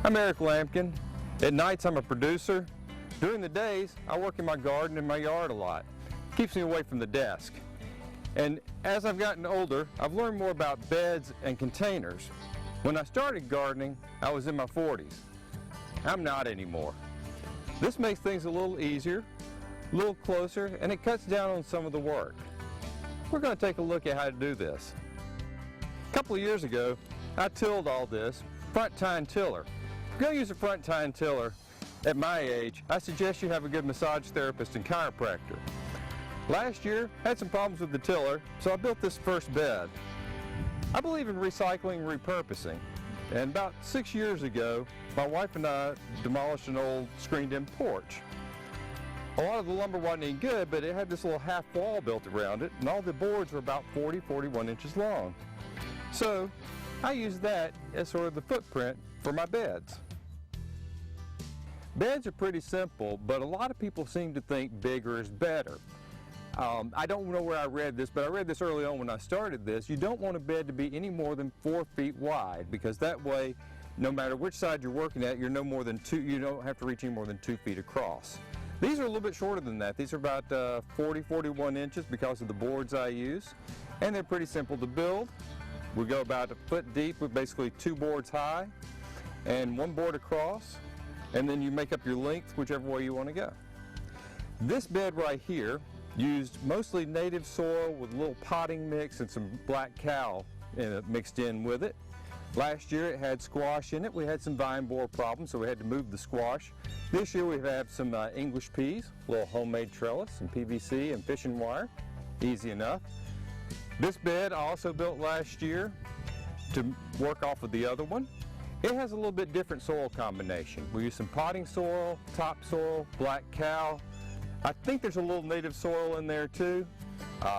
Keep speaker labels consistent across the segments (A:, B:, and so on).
A: I'm Eric Lampkin. At nights I'm a producer. During the days I work in my garden and my yard a lot. Keeps me away from the desk. And as I've gotten older, I've learned more about beds and containers. When I started gardening, I was in my 40s. I'm not anymore. This makes things a little easier, a little closer, and it cuts down on some of the work. We're going to take a look at how to do this. A couple of years ago, I tilled all this front tine tiller. If you're going to use a front tine tiller at my age, I suggest you have a good massage therapist and chiropractor. Last year, I had some problems with the tiller, so I built this first bed. I believe in recycling and repurposing. And about 6 years ago, my wife and I demolished an old screened-in porch. A lot of the lumber wasn't any good, but it had this little half wall built around it, and all the boards were about 41 inches long. So I used that as sort of the footprint for my beds. Beds are pretty simple, but a lot of people seem to think bigger is better. I don't know where I read this, but I read this early on when I started this. You don't want a bed to be any more than 4 feet wide, because that way, no matter which side you're working at, you don't have to reach any more than 2 feet across. These are a little bit shorter than that. These are about 41 inches because of the boards I use, and they're pretty simple to build. We go about a foot deep with basically 2 boards high and 1 board across, and then you make up your length whichever way you want to go. This bed right here used mostly native soil with a little potting mix and some black cow mixed in with it. Last year it had squash in it. We had some vine borer problems, so we had to move the squash. This year we have some English peas, a little homemade trellis, and PVC and fishing wire. Easy enough. This bed I also built last year to work off of the other one. It has a little bit different soil combination. We use some potting soil, topsoil, black cow. I think there's a little native soil in there too.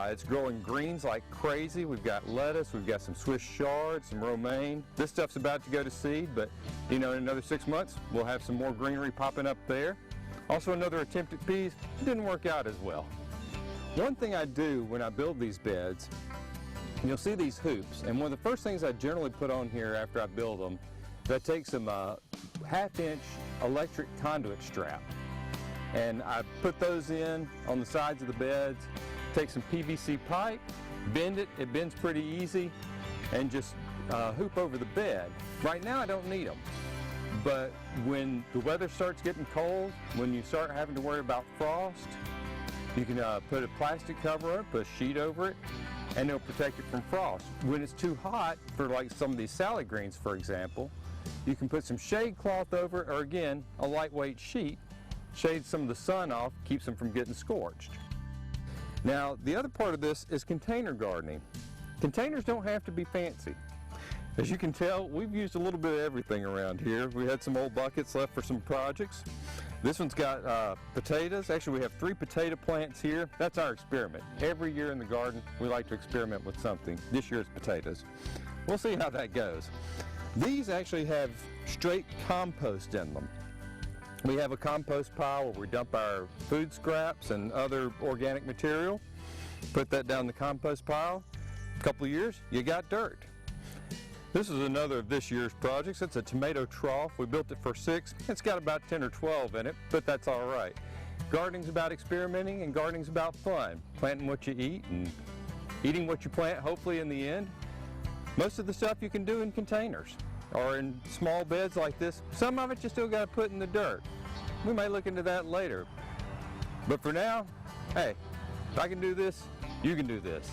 A: It's growing greens like crazy. We've got lettuce, we've got some Swiss chard, some romaine. This stuff's about to go to seed, but in another 6 months, we'll have some more greenery popping up there. Also another attempt at peas. It didn't work out as well. One thing I do when I build these beds, you'll see these hoops, and one of the first things I generally put on here after I build them is I take some 1/2-inch electric conduit strap. And I put those in on the sides of the beds, take some PVC pipe, bend it, it bends pretty easy, and just hoop over the bed. Right now I don't need them, but when the weather starts getting cold, when you start having to worry about frost, you can put a plastic cover up, put a sheet over it, and it'll protect it from frost. When it's too hot, for like some of these salad greens for example, you can put some shade cloth over it, or again, a lightweight sheet. Shades some of the sun off, keeps them from getting scorched. Now, the other part of this is container gardening. Containers don't have to be fancy. As you can tell, we've used a little bit of everything around here. We had some old buckets left for some projects. This one's got potatoes. Actually, we have 3 potato plants here. That's our experiment. Every year in the garden, we like to experiment with something. This year it's potatoes. We'll see how that goes. These actually have straight compost in them. We have a compost pile where we dump our food scraps and other organic material. Put that down the compost pile. A couple of years, you got dirt. This is another of this year's projects. It's a tomato trough. We built it for 6. It's got about 10 or 12 in it, but that's all right. Gardening's about experimenting, and gardening's about fun. Planting what you eat and eating what you plant, hopefully in the end. Most of the stuff you can do in containers or in small beds like this. Some of it you still got to put in the dirt. We may look into that later. But for now, hey, if I can do this, you can do this.